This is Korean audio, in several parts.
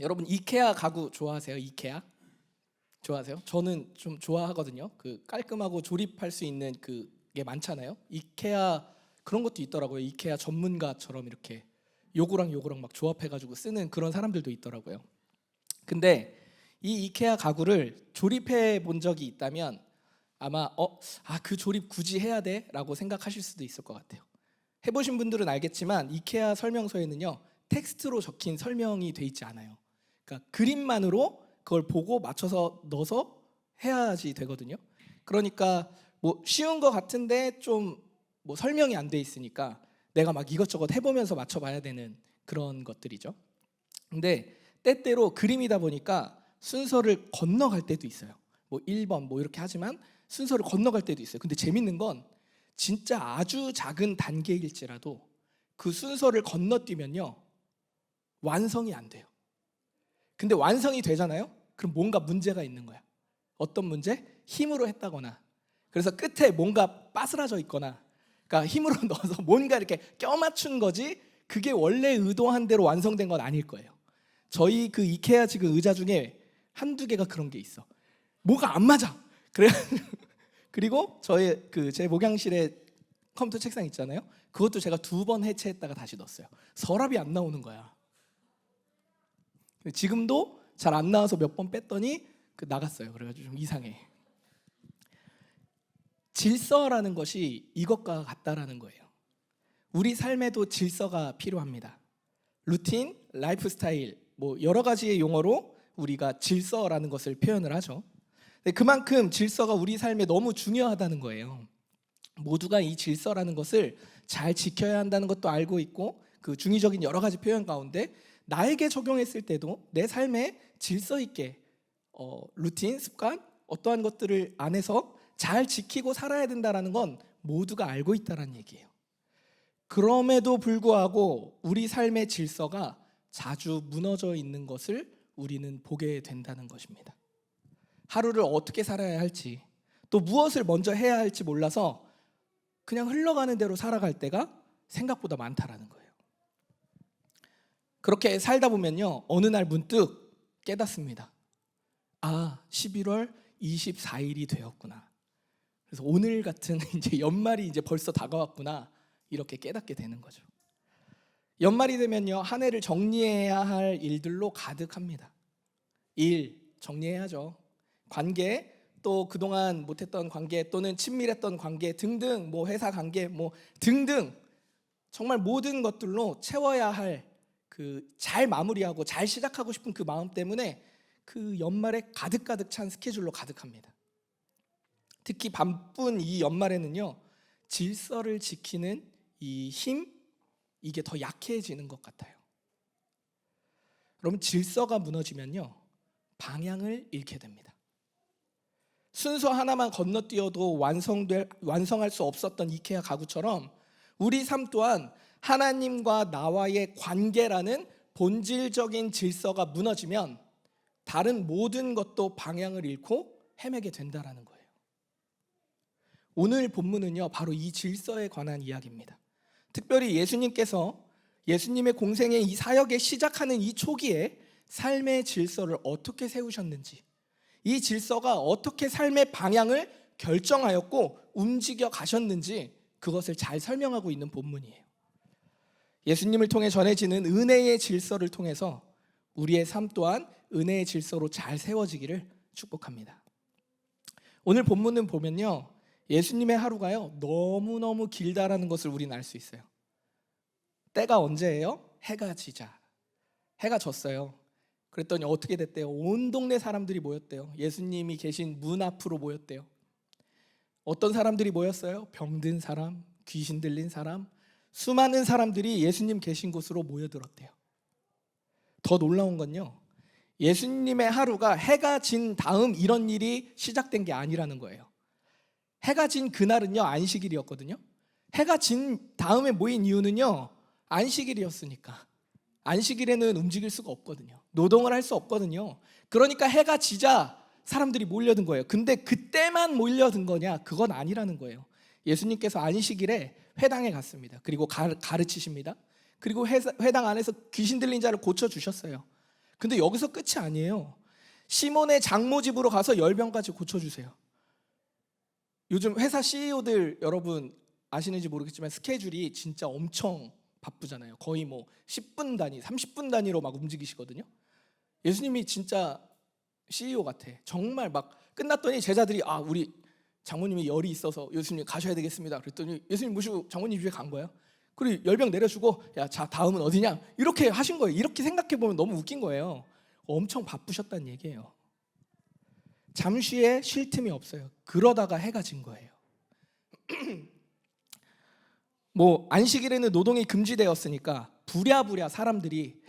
여러분 이케아 가구 좋아하세요? 이케아? 좋아하세요? 저는 좀 좋아하거든요. 그 깔끔하고 조립할 수 있는 그게 많잖아요. 이케아 그런 것도 있더라고요. 이케아 전문가처럼 이렇게 요거랑 요거랑 막 조합해가지고 쓰는 그런 사람들도 있더라고요. 근데 이 이케아 가구를 조립해 본 적이 있다면 아마 그 조립 굳이 해야 돼? 라고 생각하실 수도 있을 것 같아요. 해보신 분들은 알겠지만 이케아 설명서에는요 텍스트로 적힌 설명이 돼 있지 않아요. 그러니까 그림만으로 그걸 보고 맞춰서 넣어서 해야지 되거든요. 그러니까 뭐 쉬운 것 같은데 좀 뭐 설명이 안 돼 있으니까 내가 막 이것저것 해보면서 맞춰봐야 되는 그런 것들이죠. 근데 때때로 그림이다 보니까 순서를 건너갈 때도 있어요. 뭐 1번 뭐 이렇게 하지만 순서를 건너갈 때도 있어요. 근데 재밌는 건 진짜 아주 작은 단계일지라도 그 순서를 건너뛰면요 완성이 안 돼요. 근데 완성이 되잖아요. 그럼 뭔가 문제가 있는 거야. 어떤 문제? 힘으로 했다거나 그래서 끝에 뭔가 빠스라져 있거나 그러니까 힘으로 넣어서 뭔가 이렇게 껴맞춘 거지 그게 원래 의도한 대로 완성된 건 아닐 거예요. 저희 그 이케아 지금 의자 중에 한두 개가 그런 게 있어. 뭐가 안 맞아. 그래 그리고 저의 제 목양실에 컴퓨터 책상 있잖아요. 그것도 제가 2번 해체했다가 다시 넣었어요. 서랍이 안 나오는 거야. 지금도 잘 안 나와서 몇 번 뺐더니 나갔어요. 그래가지고 좀 이상해. 질서라는 것이 이것과 같다라는 거예요. 우리 삶에도 질서가 필요합니다. 루틴, 라이프 스타일, 뭐 여러 가지의 용어로 우리가 질서라는 것을 표현을 하죠. 그만큼 질서가 우리 삶에 너무 중요하다는 거예요. 모두가 이 질서라는 것을 잘 지켜야 한다는 것도 알고 있고 그 중의적인 여러 가지 표현 가운데 나에게 적용했을 때도 내 삶에 질서 있게 루틴, 습관 어떠한 것들을 안에서 잘 지키고 살아야 된다는 건 모두가 알고 있다는 얘기예요. 그럼에도 불구하고 우리 삶의 질서가 자주 무너져 있는 것을 우리는 보게 된다는 것입니다. 하루를 어떻게 살아야 할지 또 무엇을 먼저 해야 할지 몰라서 그냥 흘러가는 대로 살아갈 때가 생각보다 많다라는 거예요. 그렇게 살다 보면요 어느 날 문득 깨닫습니다. 11월 24일이 되었구나. 그래서 오늘 같은 이제 연말이 이제 벌써 다가왔구나 이렇게 깨닫게 되는 거죠. 연말이 되면요 한 해를 정리해야 할 일들로 가득합니다. 일 정리해야죠. 관계 또 그동안 못했던 관계 또는 친밀했던 관계 등등 뭐 회사 관계 뭐 등등 정말 모든 것들로 채워야 할 잘 마무리하고 잘 시작하고 싶은 그 마음 때문에 그 연말에 가득가득 찬 스케줄로 가득합니다. 특히 바쁜 이 연말에는요 질서를 지키는 이 힘 이게 더 약해지는 것 같아요. 여러분 질서가 무너지면요 방향을 잃게 됩니다. 순서 하나만 건너뛰어도 완성할 수 없었던 이케아 가구처럼 우리 삶 또한 하나님과 나와의 관계라는 본질적인 질서가 무너지면 다른 모든 것도 방향을 잃고 헤매게 된다는 거예요. 오늘 본문은요 바로 이 질서에 관한 이야기입니다. 특별히 예수님께서 예수님의 공생의 이 사역에 시작하는 이 초기에 삶의 질서를 어떻게 세우셨는지 이 질서가 어떻게 삶의 방향을 결정하였고 움직여 가셨는지 그것을 잘 설명하고 있는 본문이에요. 예수님을 통해 전해지는 은혜의 질서를 통해서 우리의 삶 또한 은혜의 질서로 잘 세워지기를 축복합니다. 오늘 본문은 보면요 예수님의 하루가요 너무너무 길다라는 것을 우리는 알 수 있어요. 때가 언제예요? 해가 지자. 해가 졌어요. 그랬더니 어떻게 됐대요? 온 동네 사람들이 모였대요. 예수님이 계신 문 앞으로 모였대요. 어떤 사람들이 모였어요? 병든 사람, 귀신 들린 사람, 수많은 사람들이 예수님 계신 곳으로 모여들었대요. 더 놀라운 건요 예수님의 하루가 해가 진 다음 이런 일이 시작된 게 아니라는 거예요. 해가 진 그날은요 안식일이었거든요. 해가 진 다음에 모인 이유는요 안식일이었으니까. 안식일에는 움직일 수가 없거든요. 노동을 할 수 없거든요. 그러니까 해가 지자 사람들이 몰려든 거예요. 근데 그때만 몰려든 거냐? 그건 아니라는 거예요. 예수님께서 안식일에 회당에 갔습니다. 그리고 가르치십니다. 그리고 회당 안에서 귀신 들린 자를 고쳐주셨어요. 근데 여기서 끝이 아니에요. 시몬의 장모 집으로 가서 열병까지 고쳐주세요. 요즘 회사 CEO들 여러분 아시는지 모르겠지만 스케줄이 진짜 엄청 바쁘잖아요. 거의 뭐 10분 단위, 30분 단위로 막 움직이시거든요. 예수님이 진짜 CEO 같아. 정말 막 끝났더니 제자들이 우리 장모님이 열이 있어서 예수님 가셔야 되겠습니다. 그랬더니 예수님 모시고 장모님 집에 간 거예요. 그리고 열병 내려주고 자 다음은 어디냐 이렇게 하신 거예요. 이렇게 생각해 보면 너무 웃긴 거예요. 엄청 바쁘셨다는 얘기예요. 잠시에 쉴 틈이 없어요. 그러다가 해가 진 거예요. 뭐 안식일에는 노동이 금지되었으니까 부랴부랴 사람들이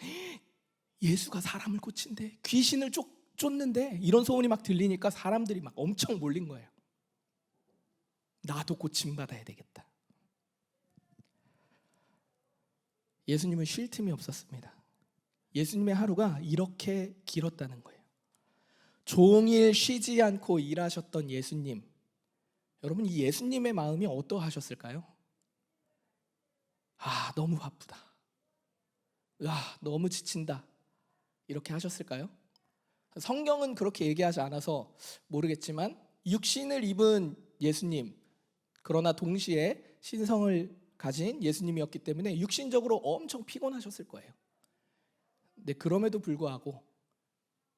예수가 사람을 고친대, 귀신을 쫓는데, 이런 소문이 막 들리니까 사람들이 막 엄청 몰린 거예요. 나도 고침받아야 되겠다. 예수님은 쉴 틈이 없었습니다. 예수님의 하루가 이렇게 길었다는 거예요. 종일 쉬지 않고 일하셨던 예수님. 여러분, 이 예수님의 마음이 어떠하셨을까요? 너무 바쁘다. 너무 지친다. 이렇게 하셨을까요? 성경은 그렇게 얘기하지 않아서 모르겠지만 육신을 입은 예수님, 그러나 동시에 신성을 가진 예수님이었기 때문에 육신적으로 엄청 피곤하셨을 거예요. 근데 그럼에도 불구하고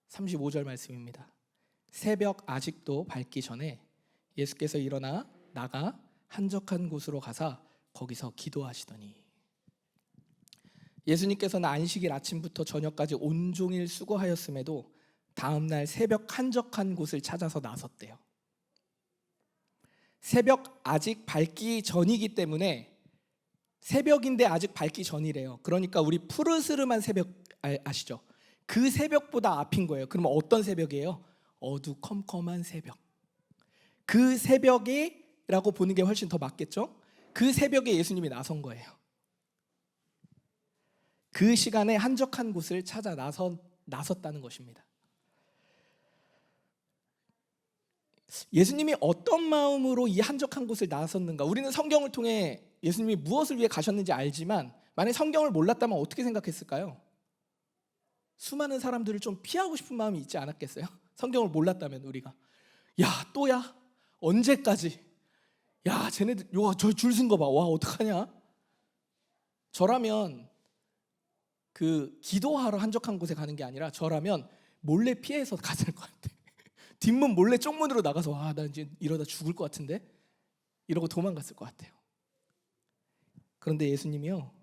35절 말씀입니다. 새벽 아직도 밝기 전에 예수께서 일어나 나가 한적한 곳으로 가사 거기서 기도하시더니, 예수님께서는 안식일 아침부터 저녁까지 온종일 수고하였음에도 다음날 새벽 한적한 곳을 찾아서 나섰대요. 새벽 아직 밝기 전이기 때문에, 새벽인데 아직 밝기 전이래요. 그러니까 우리 푸르스름한 새벽 아시죠? 그 새벽보다 앞인 거예요. 그러면 어떤 새벽이에요? 어두컴컴한 새벽. 그 새벽이라고 보는 게 훨씬 더 맞겠죠? 그 새벽에 예수님이 나선 거예요. 그 시간에 한적한 곳을 찾아 나섰다는 것입니다. 예수님이 어떤 마음으로 이 한적한 곳을 나섰는가? 우리는 성경을 통해 예수님이 무엇을 위해 가셨는지 알지만, 만약 성경을 몰랐다면 어떻게 생각했을까요? 수많은 사람들을 좀 피하고 싶은 마음이 있지 않았겠어요? 성경을 몰랐다면 우리가 또야? 언제까지? 쟤네들 저 줄 쓴 거 봐. 어떡하냐? 저라면 그 기도하러 한적한 곳에 가는 게 아니라 저라면 몰래 피해서 갔을 것 같아. 뒷문 몰래 쪽문으로 나가서 나 이제 이러다 죽을 것 같은데? 이러고 도망갔을 것 같아요. 그런데 예수님이요,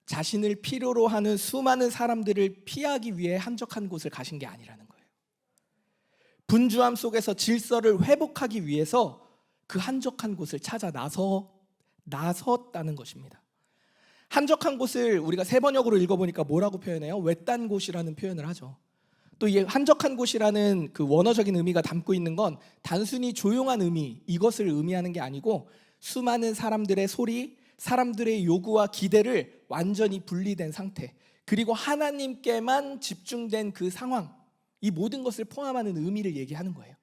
자신을 필요로 하는 수많은 사람들을 피하기 위해 한적한 곳을 가신 게 아니라는 거예요. 분주함 속에서 질서를 회복하기 위해서 그 한적한 곳을 찾아 나섰다는 것입니다. 한적한 곳을 우리가 세번역으로 읽어보니까 뭐라고 표현해요? 외딴 곳이라는 표현을 하죠. 또 이 한적한 곳이라는 그 원어적인 의미가 담고 있는 건 단순히 조용한 의미, 이것을 의미하는 게 아니고, 수많은 사람들의 소리, 사람들의 요구와 기대를 완전히 분리된 상태, 그리고 하나님께만 집중된 그 상황, 이 모든 것을 포함하는 의미를 얘기하는 거예요.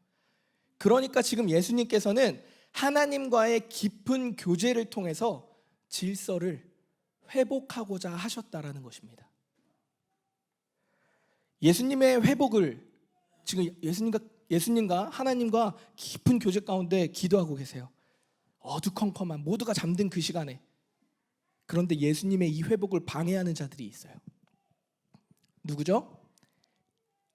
그러니까 지금 예수님께서는 하나님과의 깊은 교제를 통해서 질서를 회복하고자 하셨다라는 것입니다. 예수님의 회복을 지금 예수님과 하나님과 깊은 교제 가운데 기도하고 계세요. 어두컴컴한 모두가 잠든 그 시간에. 그런데 예수님의 이 회복을 방해하는 자들이 있어요. 누구죠?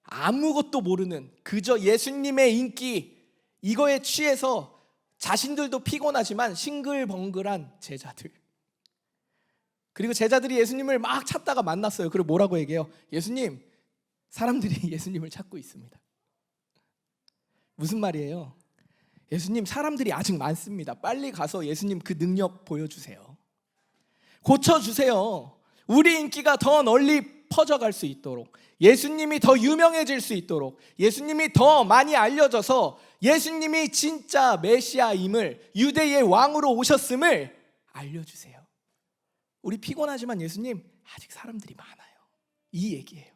아무것도 모르는, 그저 예수님의 인기 이거에 취해서 자신들도 피곤하지만 싱글벙글한 제자들. 그리고 제자들이 예수님을 막 찾다가 만났어요. 그리고 뭐라고 얘기해요? 예수님, 사람들이 예수님을 찾고 있습니다. 무슨 말이에요? 예수님, 사람들이 아직 많습니다. 빨리 가서 예수님 그 능력 보여주세요. 고쳐주세요. 우리 인기가 더 널리 퍼져갈 수 있도록, 예수님이 더 유명해질 수 있도록, 예수님이 더 많이 알려져서 예수님이 진짜 메시아임을, 유대의 왕으로 오셨음을 알려주세요. 우리 피곤하지만 예수님, 아직 사람들이 많아요. 이 얘기예요.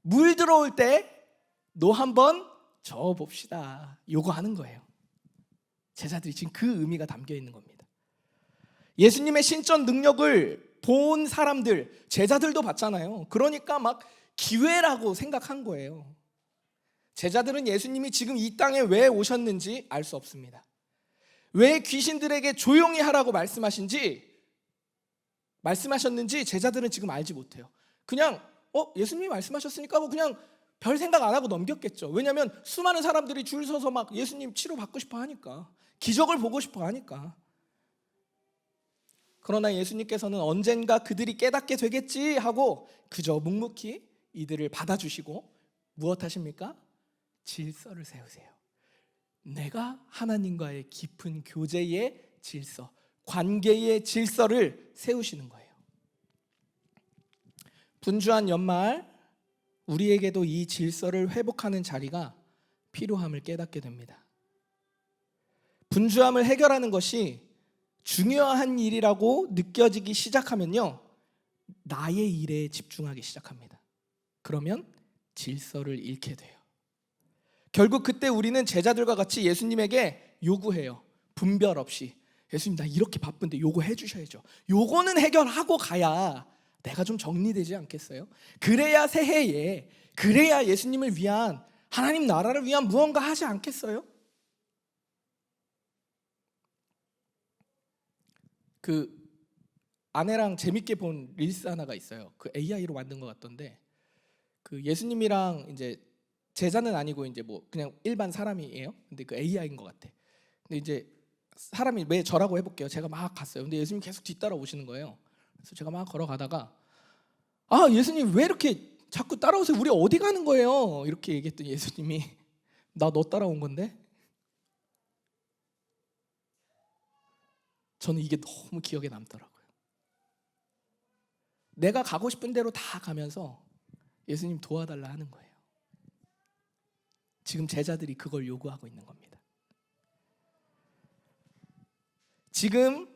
물 들어올 때 너 한번 저어봅시다. 요거 하는 거예요. 제자들이 지금 그 의미가 담겨 있는 겁니다. 예수님의 신적 능력을 본 사람들, 제자들도 봤잖아요. 그러니까 막 기회라고 생각한 거예요. 제자들은 예수님이 지금 이 땅에 왜 오셨는지 알 수 없습니다. 왜 귀신들에게 조용히 하라고 말씀하셨는지 제자들은 지금 알지 못해요. 그냥 예수님이 말씀하셨으니까 뭐 그냥 별 생각 안 하고 넘겼겠죠. 왜냐하면 수많은 사람들이 줄 서서 막 예수님 치료받고 싶어 하니까, 기적을 보고 싶어 하니까. 그러나 예수님께서는 언젠가 그들이 깨닫게 되겠지 하고 그저 묵묵히 이들을 받아주시고 무엇 하십니까? 질서를 세우세요. 내가 하나님과의 깊은 교제의 질서, 관계의 질서를 세우시는 거예요. 분주한 연말, 우리에게도 이 질서를 회복하는 자리가 필요함을 깨닫게 됩니다. 분주함을 해결하는 것이 중요한 일이라고 느껴지기 시작하면요, 나의 일에 집중하기 시작합니다. 그러면 질서를 잃게 돼요. 결국 그때 우리는 제자들과 같이 예수님에게 요구해요. 분별 없이. 예수님, 나 이렇게 바쁜데 요거 해주셔야죠. 요거는 해결하고 가야 내가 좀 정리되지 않겠어요? 그래야 새해에, 그래야 예수님을 위한, 하나님 나라를 위한 무언가 하지 않겠어요? 그 아내랑 재밌게 본 릴스 하나가 있어요. 그 AI로 만든 것 같던데, 그 예수님이랑 이제 제자는 아니고 이제 뭐 그냥 일반 사람이에요. 근데 그 AI인 것 같아. 근데 이제 사람이 왜 저라고 해볼게요. 제가 막 갔어요. 근데 예수님 계속 뒤따라 오시는 거예요. 그래서 제가 막 걸어가다가 예수님 왜 이렇게 자꾸 따라오세요? 우리 어디 가는 거예요? 이렇게 얘기했더니 예수님이 나 너 따라온 건데? 저는 이게 너무 기억에 남더라고요. 내가 가고 싶은 대로 다 가면서 예수님 도와달라 하는 거예요. 지금 제자들이 그걸 요구하고 있는 겁니다. 지금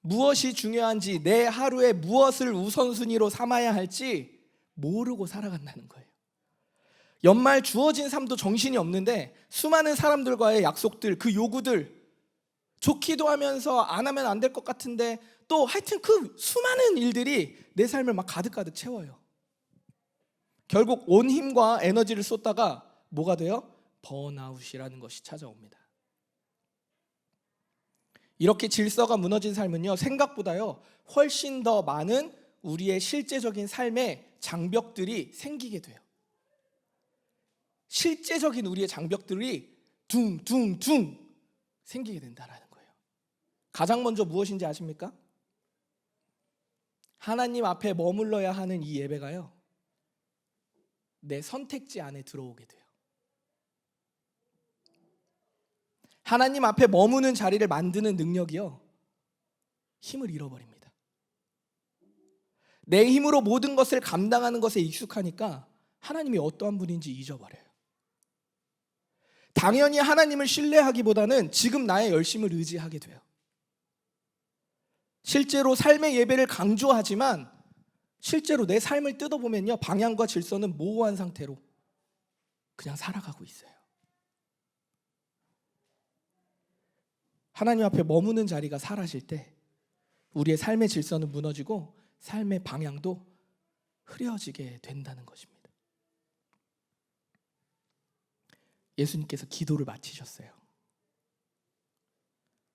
무엇이 중요한지, 내 하루에 무엇을 우선순위로 삼아야 할지 모르고 살아간다는 거예요. 연말 주어진 삶도 정신이 없는데 수많은 사람들과의 약속들, 그 요구들, 좋기도 하면서 안 하면 안 될 것 같은데 또 하여튼 그 수많은 일들이 내 삶을 막 가득가득 채워요. 결국 온 힘과 에너지를 쏟다가 뭐가 돼요? 번아웃이라는 것이 찾아옵니다. 이렇게 질서가 무너진 삶은요, 생각보다요 훨씬 더 많은 우리의 실제적인 삶의 장벽들이 생기게 돼요. 실제적인 우리의 장벽들이 둥둥둥 생기게 된다는 거예요. 가장 먼저 무엇인지 아십니까? 하나님 앞에 머물러야 하는 이 예배가요, 내 선택지 안에 들어오게 돼요. 하나님 앞에 머무는 자리를 만드는 능력이요, 힘을 잃어버립니다. 내 힘으로 모든 것을 감당하는 것에 익숙하니까 하나님이 어떠한 분인지 잊어버려요. 당연히 하나님을 신뢰하기보다는 지금 나의 열심을 의지하게 돼요. 실제로 삶의 예배를 강조하지만 실제로 내 삶을 뜯어보면요, 방향과 질서는 모호한 상태로 그냥 살아가고 있어요. 하나님 앞에 머무는 자리가 사라질 때 우리의 삶의 질서는 무너지고 삶의 방향도 흐려지게 된다는 것입니다. 예수님께서 기도를 마치셨어요.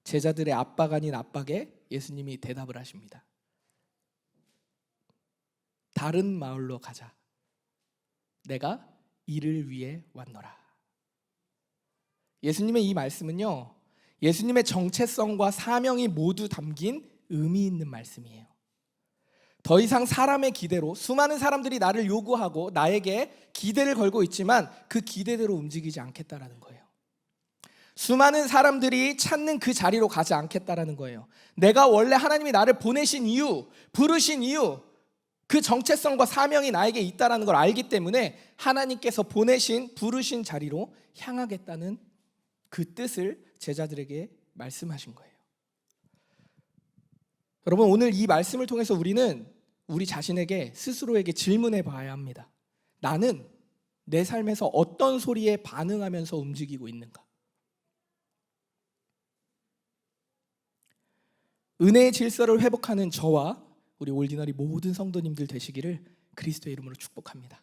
제자들의 압박 아닌 압박에 예수님이 대답을 하십니다. 다른 마을로 가자. 내가 이를 위해 왔노라. 예수님의 이 말씀은요, 예수님의 정체성과 사명이 모두 담긴 의미 있는 말씀이에요. 더 이상 사람의 기대로, 수많은 사람들이 나를 요구하고 나에게 기대를 걸고 있지만 그 기대대로 움직이지 않겠다라는 거예요. 수많은 사람들이 찾는 그 자리로 가지 않겠다라는 거예요. 내가 원래 하나님이 나를 보내신 이유, 부르신 이유, 그 정체성과 사명이 나에게 있다는 걸 알기 때문에 하나님께서 보내신, 부르신 자리로 향하겠다는 그 뜻을 제자들에게 말씀하신 거예요. 여러분, 오늘 이 말씀을 통해서 우리는 우리 자신에게, 스스로에게 질문해 봐야 합니다. 나는 내 삶에서 어떤 소리에 반응하면서 움직이고 있는가? 은혜의 질서를 회복하는 저와 우리 올디너리 모든 성도님들 되시기를 그리스도의 이름으로 축복합니다.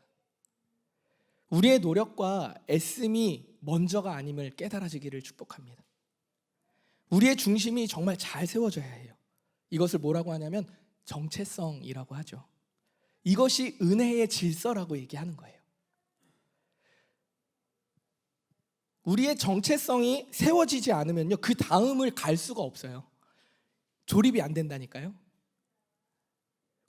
우리의 노력과 애씀이 먼저가 아님을 깨달아지기를 축복합니다. 우리의 중심이 정말 잘 세워져야 해요. 이것을 뭐라고 하냐면 정체성이라고 하죠. 이것이 은혜의 질서라고 얘기하는 거예요. 우리의 정체성이 세워지지 않으면요, 그 다음을 갈 수가 없어요. 조립이 안 된다니까요.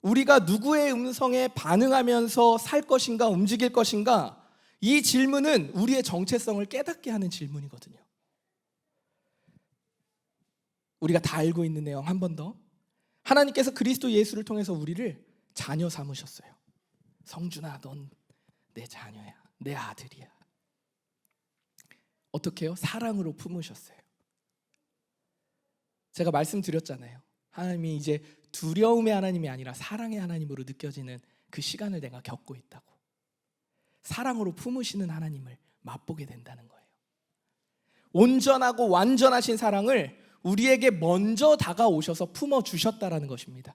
우리가 누구의 음성에 반응하면서 살 것인가 움직일 것인가, 이 질문은 우리의 정체성을 깨닫게 하는 질문이거든요. 우리가 다 알고 있는 내용 한 번 더. 하나님께서 그리스도 예수를 통해서 우리를 자녀 삼으셨어요. 성준아, 넌 내 자녀야, 내 아들이야. 어떻게 해요? 사랑으로 품으셨어요. 제가 말씀드렸잖아요. 하나님이 이제 두려움의 하나님이 아니라 사랑의 하나님으로 느껴지는 그 시간을 내가 겪고 있다고. 사랑으로 품으시는 하나님을 맛보게 된다는 거예요. 온전하고 완전하신 사랑을 우리에게 먼저 다가오셔서 품어주셨다라는 것입니다.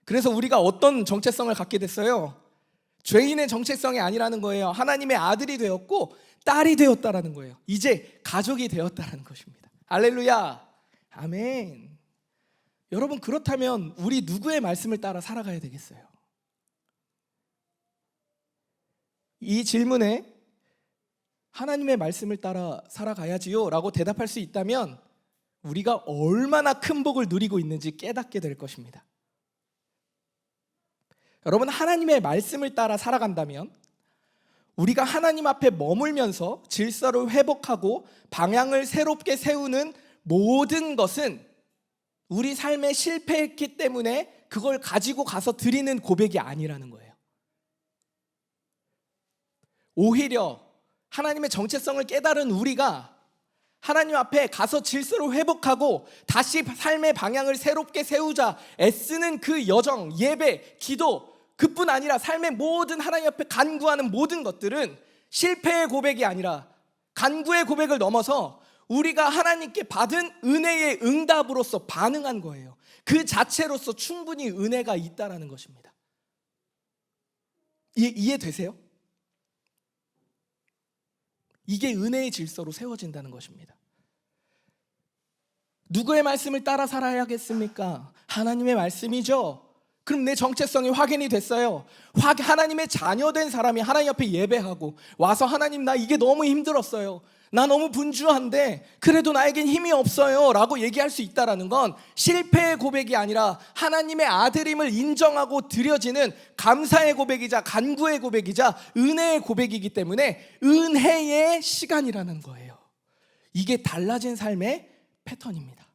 그래서 우리가 어떤 정체성을 갖게 됐어요? 죄인의 정체성이 아니라는 거예요. 하나님의 아들이 되었고 딸이 되었다라는 거예요. 이제 가족이 되었다라는 것입니다. 할렐루야, 아멘. 여러분, 그렇다면 우리 누구의 말씀을 따라 살아가야 되겠어요? 이 질문에 하나님의 말씀을 따라 살아가야지요 라고 대답할 수 있다면 우리가 얼마나 큰 복을 누리고 있는지 깨닫게 될 것입니다. 여러분, 하나님의 말씀을 따라 살아간다면 우리가 하나님 앞에 머물면서 질서를 회복하고 방향을 새롭게 세우는 모든 것은 우리 삶에 실패했기 때문에 그걸 가지고 가서 드리는 고백이 아니라는 거예요. 오히려 하나님의 정체성을 깨달은 우리가 하나님 앞에 가서 질서를 회복하고 다시 삶의 방향을 새롭게 세우자 애쓰는 그 여정, 예배, 기도, 그뿐 아니라 삶의 모든 하나님 앞에 간구하는 모든 것들은 실패의 고백이 아니라 간구의 고백을 넘어서 우리가 하나님께 받은 은혜의 응답으로서 반응한 거예요. 그 자체로서 충분히 은혜가 있다라는 것입니다. 이해되세요? 이게 은혜의 질서로 세워진다는 것입니다. 누구의 말씀을 따라 살아야겠습니까? 하나님의 말씀이죠. 그럼 내 정체성이 확인이 됐어요. 하나님의 자녀된 사람이 하나님 앞에 예배하고 와서 하나님, 나 이게 너무 힘들었어요. 나 너무 분주한데 그래도 나에겐 힘이 없어요 라고 얘기할 수 있다는 건 실패의 고백이 아니라 하나님의 아들임을 인정하고 드려지는 감사의 고백이자 간구의 고백이자 은혜의 고백이기 때문에 은혜의 시간이라는 거예요. 이게 달라진 삶의 패턴입니다.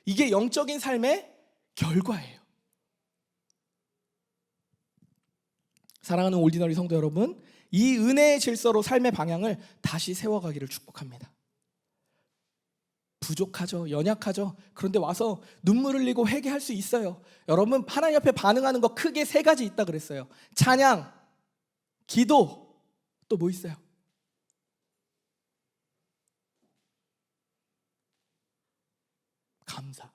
이게 영적인 삶의 결과예요. 사랑하는 올디너리 성도 여러분, 이 은혜의 질서로 삶의 방향을 다시 세워가기를 축복합니다. 부족하죠, 연약하죠. 그런데 와서 눈물 흘리고 회개할 수 있어요. 여러분, 하나님 앞에 반응하는 거 크게 세 가지 있다 그랬어요. 찬양, 기도, 또 뭐 있어요? 감사.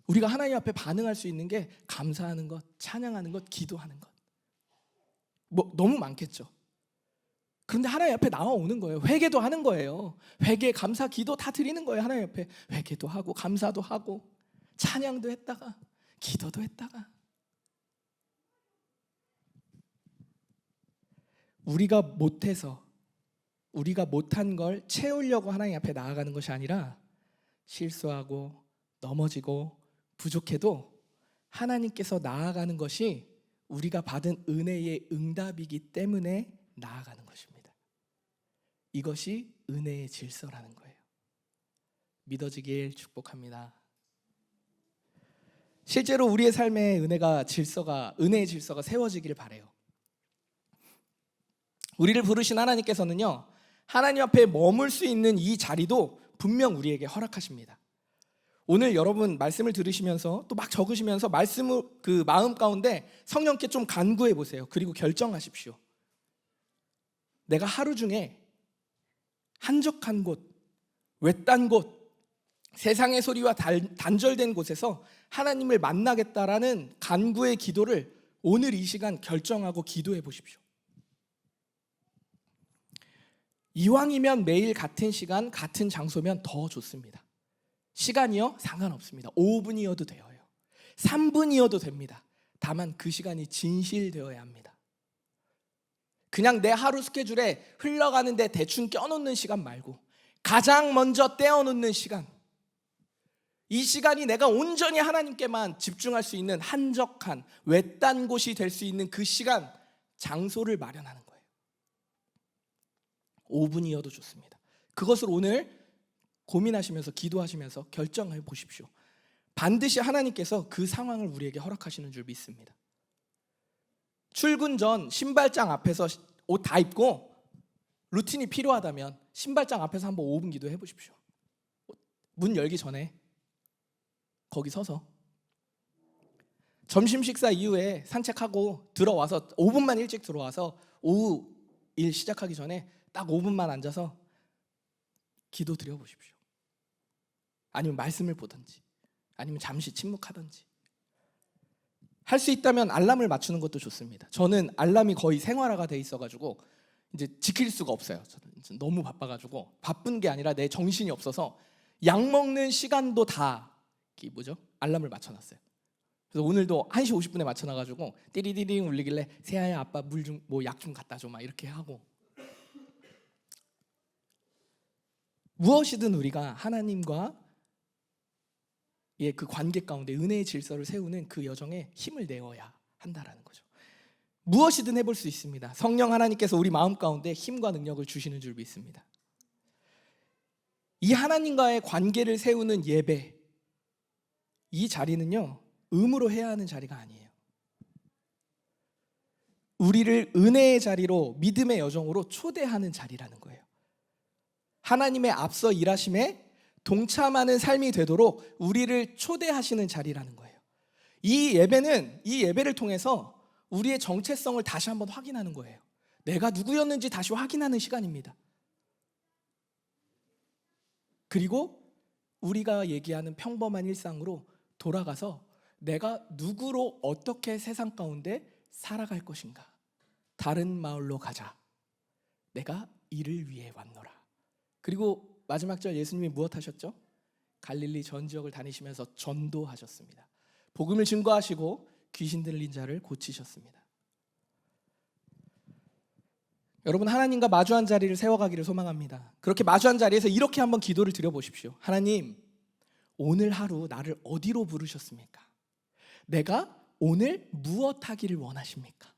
우리가 하나님 앞에 반응할 수 있는 게 감사하는 것, 찬양하는 것, 기도하는 것. 뭐 너무 많겠죠. 그런데 하나님 앞에 나와오는 거예요. 회개도 하는 거예요. 회개, 감사, 기도 다 드리는 거예요. 하나님 앞에 회개도 하고 감사도 하고 찬양도 했다가 기도도 했다가. 우리가 못해서 우리가 못한 걸 채우려고 하나님 앞에 나아가는 것이 아니라 실수하고 넘어지고 부족해도 하나님께서 나아가는 것이 우리가 받은 은혜의 응답이기 때문에 나아가는 것입니다. 이것이 은혜의 질서라는 거예요. 믿어지길 축복합니다. 실제로 우리의 삶에 은혜의 질서가 세워지길 바라요. 우리를 부르신 하나님께서는요, 하나님 앞에 머물 수 있는 이 자리도 분명 우리에게 허락하십니다. 오늘 여러분 말씀을 들으시면서 또 막 적으시면서 말씀을 그 마음 가운데 성령께 좀 간구해 보세요. 그리고 결정하십시오. 내가 하루 중에 한적한 곳, 외딴 곳, 세상의 소리와 단절된 곳에서 하나님을 만나겠다라는 간구의 기도를 오늘 이 시간 결정하고 기도해 보십시오. 이왕이면 매일 같은 시간, 같은 장소면 더 좋습니다. 시간이요? 상관없습니다. 5분이어도 돼요. 3분이어도 됩니다. 다만 그 시간이 진실되어야 합니다. 그냥 내 하루 스케줄에 흘러가는데 대충 껴놓는 시간 말고 가장 먼저 떼어놓는 시간, 이 시간이 내가 온전히 하나님께만 집중할 수 있는 한적한 외딴 곳이 될 수 있는 그 시간, 장소를 마련하는 거예요. 5분이어도 좋습니다. 그것을 오늘 고민하시면서 기도하시면서 결정해 보십시오. 반드시 하나님께서 그 상황을 우리에게 허락하시는 줄 믿습니다. 출근 전 신발장 앞에서 옷 다 입고 루틴이 필요하다면 신발장 앞에서 한번 5분 기도해 보십시오. 문 열기 전에 거기 서서 점심 식사 이후에 산책하고 들어와서 5분만 일찍 들어와서 오후 일 시작하기 전에 딱 5분만 앉아서 기도 드려 보십시오. 아니면 말씀을 보든지 아니면 잠시 침묵하든지. 할 수 있다면 알람을 맞추는 것도 좋습니다. 저는 알람이 거의 생활화가 돼 있어가지고 이제 지킬 수가 없어요. 저는 너무 바빠가지고, 바쁜 게 아니라 내 정신이 없어서 약 먹는 시간도 다 알람을 맞춰놨어요. 그래서 오늘도 1시 50분에 맞춰놔가지고 띠리리링 울리길래 세아야 아빠 물 좀 약 좀 갖다 줘 막 이렇게 하고. 무엇이든 우리가 하나님과 그 관계 가운데 은혜의 질서를 세우는 그 여정에 힘을 내어야 한다라는 거죠. 무엇이든 해볼 수 있습니다. 성령 하나님께서 우리 마음 가운데 힘과 능력을 주시는 줄 믿습니다. 이 하나님과의 관계를 세우는 예배, 이 자리는요, 의무로 해야 하는 자리가 아니에요. 우리를 은혜의 자리로, 믿음의 여정으로 초대하는 자리라는 거예요. 하나님의 앞서 일하심에 동참하는 삶이 되도록 우리를 초대하시는 자리라는 거예요. 이 예배를 통해서 우리의 정체성을 다시 한번 확인하는 거예요. 내가 누구였는지 다시 확인하는 시간입니다. 그리고 우리가 얘기하는 평범한 일상으로 돌아가서 내가 누구로 어떻게 세상 가운데 살아갈 것인가. 다른 마을로 가자. 내가 이를 위해 왔노라. 그리고 마지막 절 예수님이 무엇 하셨죠? 갈릴리 전 지역을 다니시면서 전도하셨습니다. 복음을 증거하시고 귀신 들린 자를 고치셨습니다. 여러분, 하나님과 마주한 자리를 세워가기를 소망합니다. 그렇게 마주한 자리에서 이렇게 한번 기도를 드려보십시오. 하나님, 오늘 하루 나를 어디로 부르셨습니까? 내가 오늘 무엇 하기를 원하십니까?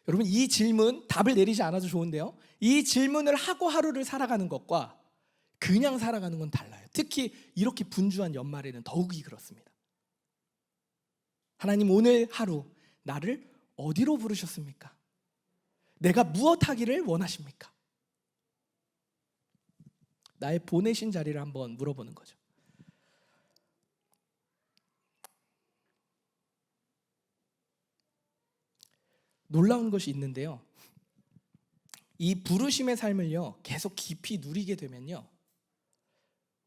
여러분, 이 질문 답을 내리지 않아도 좋은데요, 이 질문을 하고 하루를 살아가는 것과 그냥 살아가는 건 달라요. 특히 이렇게 분주한 연말에는 더욱이 그렇습니다. 하나님, 오늘 하루 나를 어디로 부르셨습니까? 내가 무엇 하기를 원하십니까? 나의 보내신 자리를 한번 물어보는 거죠. 놀라운 것이 있는데요, 이 부르심의 삶을요 계속 깊이 누리게 되면요,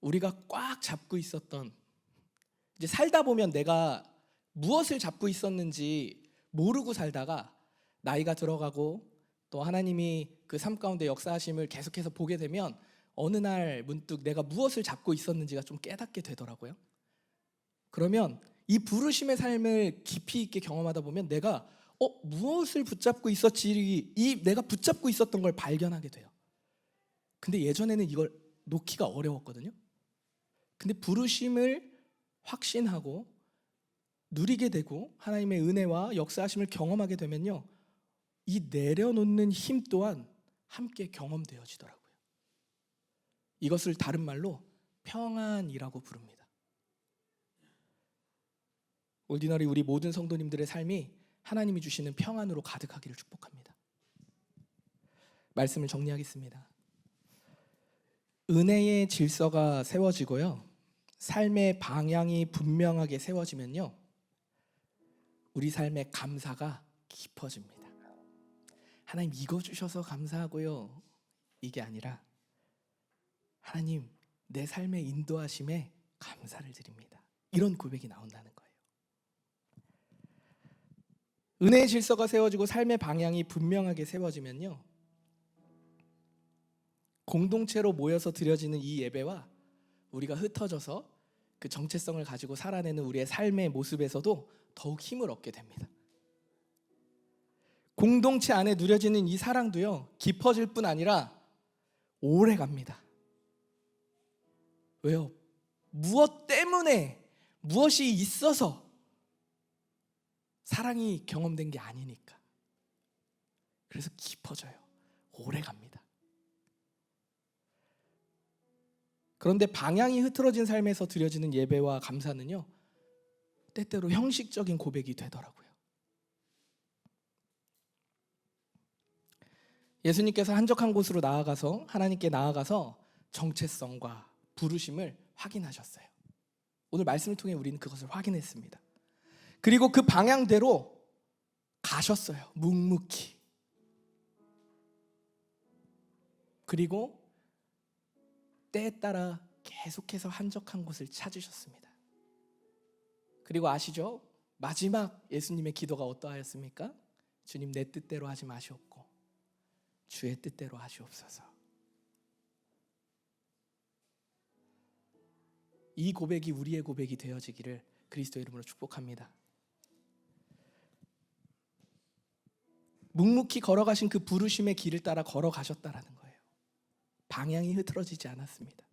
우리가 꽉 잡고 있었던, 이제 살다 보면 내가 무엇을 잡고 있었는지 모르고 살다가 나이가 들어가고 또 하나님이 그 삶 가운데 역사하심을 계속해서 보게 되면 어느 날 문득 내가 무엇을 잡고 있었는지가 좀 깨닫게 되더라고요. 그러면 이 부르심의 삶을 깊이 있게 경험하다 보면 내가 무엇을 붙잡고 있었지, 내가 붙잡고 있었던 걸 발견하게 돼요. 근데 예전에는 이걸 놓기가 어려웠거든요. 근데 부르심을 확신하고 누리게 되고 하나님의 은혜와 역사하심을 경험하게 되면요, 이 내려놓는 힘 또한 함께 경험되어지더라고요. 이것을 다른 말로 평안이라고 부릅니다. 올디너리 우리 모든 성도님들의 삶이 하나님이 주시는 평안으로 가득하기를 축복합니다. 말씀을 정리하겠습니다. 은혜의 질서가 세워지고요, 삶의 방향이 분명하게 세워지면요, 우리 삶의 감사가 깊어집니다. 하나님 이거 주셔서 감사하고요, 이게 아니라 하나님 내 삶의 인도하심에 감사를 드립니다. 이런 고백이 나온다는 거예요. 은혜의 질서가 세워지고 삶의 방향이 분명하게 세워지면요, 공동체로 모여서 드려지는 이 예배와 우리가 흩어져서 그 정체성을 가지고 살아내는 우리의 삶의 모습에서도 더욱 힘을 얻게 됩니다. 공동체 안에 누려지는 이 사랑도요, 깊어질 뿐 아니라 오래 갑니다. 왜요? 무엇 때문에, 무엇이 있어서 사랑이 경험된 게 아니니까. 그래서 깊어져요. 오래 갑니다. 그런데 방향이 흐트러진 삶에서 드려지는 예배와 감사는요, 때때로 형식적인 고백이 되더라고요. 예수님께서 한적한 곳으로 나아가서 하나님께 나아가서 정체성과 부르심을 확인하셨어요. 오늘 말씀을 통해 우리는 그것을 확인했습니다. 그리고 그 방향대로 가셨어요. 묵묵히. 그리고 때에 따라 계속해서 한적한 곳을 찾으셨습니다. 그리고 아시죠? 마지막 예수님의 기도가 어떠하였습니까? 주님, 내 뜻대로 하지 마시옵고 주의 뜻대로 하시옵소서. 이 고백이 우리의 고백이 되어지기를 그리스도의 이름으로 축복합니다. 묵묵히 걸어가신 그 부르심의 길을 따라 걸어가셨다라는 거예요. 방향이 흐트러지지 않았습니다.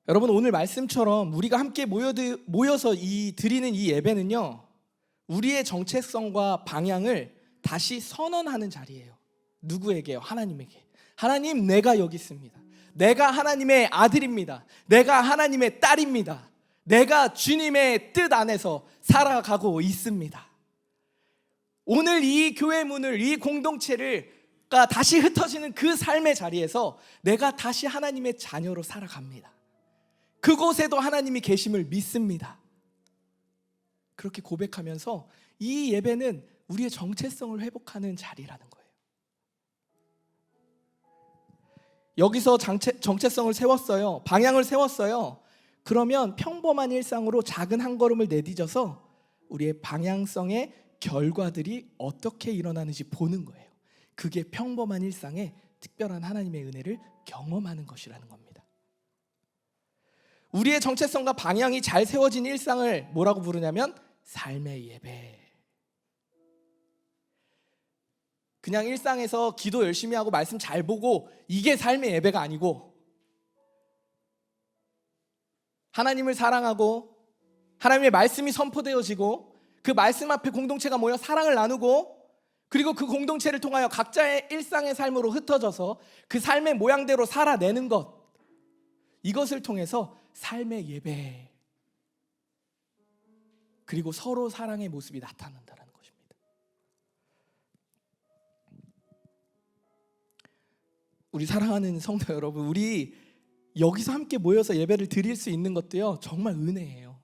여러분, 오늘 말씀처럼 우리가 함께 모여서 드리는 이 예배는요, 우리의 정체성과 방향을 다시 선언하는 자리예요. 누구에게요? 하나님에게. 하나님, 내가 여기 있습니다. 내가 하나님의 아들입니다. 내가 하나님의 딸입니다. 내가 주님의 뜻 안에서 살아가고 있습니다. 오늘 이 교회 문을, 이 공동체를 다시 흩어지는 그 삶의 자리에서 내가 다시 하나님의 자녀로 살아갑니다. 그곳에도 하나님이 계심을 믿습니다. 그렇게 고백하면서 이 예배는 우리의 정체성을 회복하는 자리라는 거예요. 여기서 정체성을 세웠어요. 방향을 세웠어요. 그러면 평범한 일상으로 작은 한 걸음을 내딛어서 우리의 방향성의 결과들이 어떻게 일어나는지 보는 거예요. 그게 평범한 일상에 특별한 하나님의 은혜를 경험하는 것이라는 겁니다. 우리의 정체성과 방향이 잘 세워진 일상을 뭐라고 부르냐면 삶의 예배. 그냥 일상에서 기도 열심히 하고 말씀 잘 보고 이게 삶의 예배가 아니고, 하나님을 사랑하고 하나님의 말씀이 선포되어지고 그 말씀 앞에 공동체가 모여 사랑을 나누고, 그리고 그 공동체를 통하여 각자의 일상의 삶으로 흩어져서 그 삶의 모양대로 살아내는 것, 이것을 통해서 삶의 예배, 그리고 서로 사랑의 모습이 나타난다는 것입니다. 우리 사랑하는 성도 여러분, 우리 여기서 함께 모여서 예배를 드릴 수 있는 것도요, 정말 은혜예요.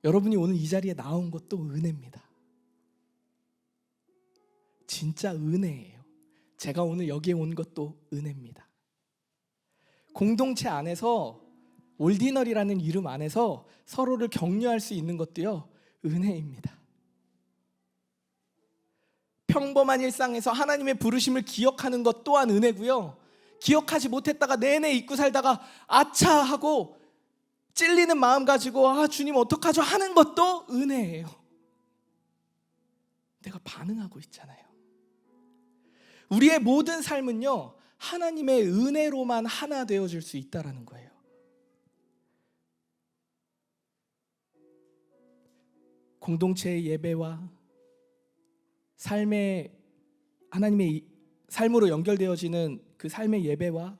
여러분이 오늘 이 자리에 나온 것도 은혜입니다. 진짜 은혜예요. 제가 오늘 여기에 온 것도 은혜입니다. 공동체 안에서, 올디너리라는 이름 안에서 서로를 격려할 수 있는 것도요, 은혜입니다. 평범한 일상에서 하나님의 부르심을 기억하는 것 또한 은혜고요, 기억하지 못했다가 내내 잊고 살다가 아차 하고 찔리는 마음 가지고 주님 어떡하죠 하는 것도 은혜예요. 내가 반응하고 있잖아요. 우리의 모든 삶은요, 하나님의 은혜로만 하나 되어질 수 있다는 거예요. 공동체의 예배와 하나님의 삶으로 연결되어지는 그 삶의 예배와,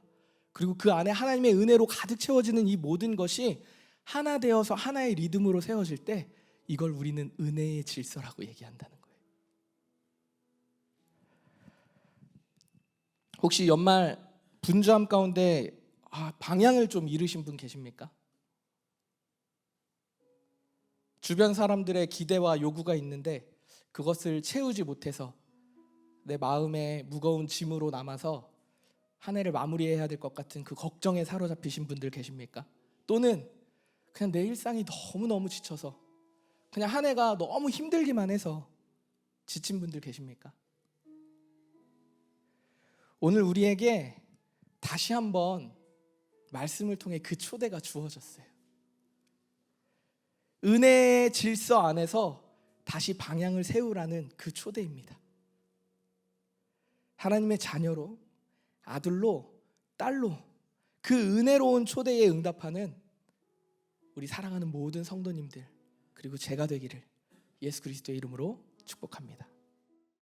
그리고 그 안에 하나님의 은혜로 가득 채워지는 이 모든 것이 하나 되어서 하나의 리듬으로 세워질 때, 이걸 우리는 은혜의 질서라고 얘기한다는 거예요. 혹시 연말 분주함 가운데 방향을 좀 잃으신 분 계십니까? 주변 사람들의 기대와 요구가 있는데 그것을 채우지 못해서 내 마음에 무거운 짐으로 남아서 한 해를 마무리해야 될 것 같은 그 걱정에 사로잡히신 분들 계십니까? 또는 그냥 내 일상이 너무너무 지쳐서 그냥 한 해가 너무 힘들기만 해서 지친 분들 계십니까? 오늘 우리에게 다시 한번 말씀을 통해 그 초대가 주어졌어요. 은혜의 질서 안에서 다시 방향을 세우라는 그 초대입니다. 하나님의 자녀로, 아들로, 딸로 그 은혜로운 초대에 응답하는 우리 사랑하는 모든 성도님들, 그리고 제가 되기를 예수 그리스도의 이름으로 축복합니다.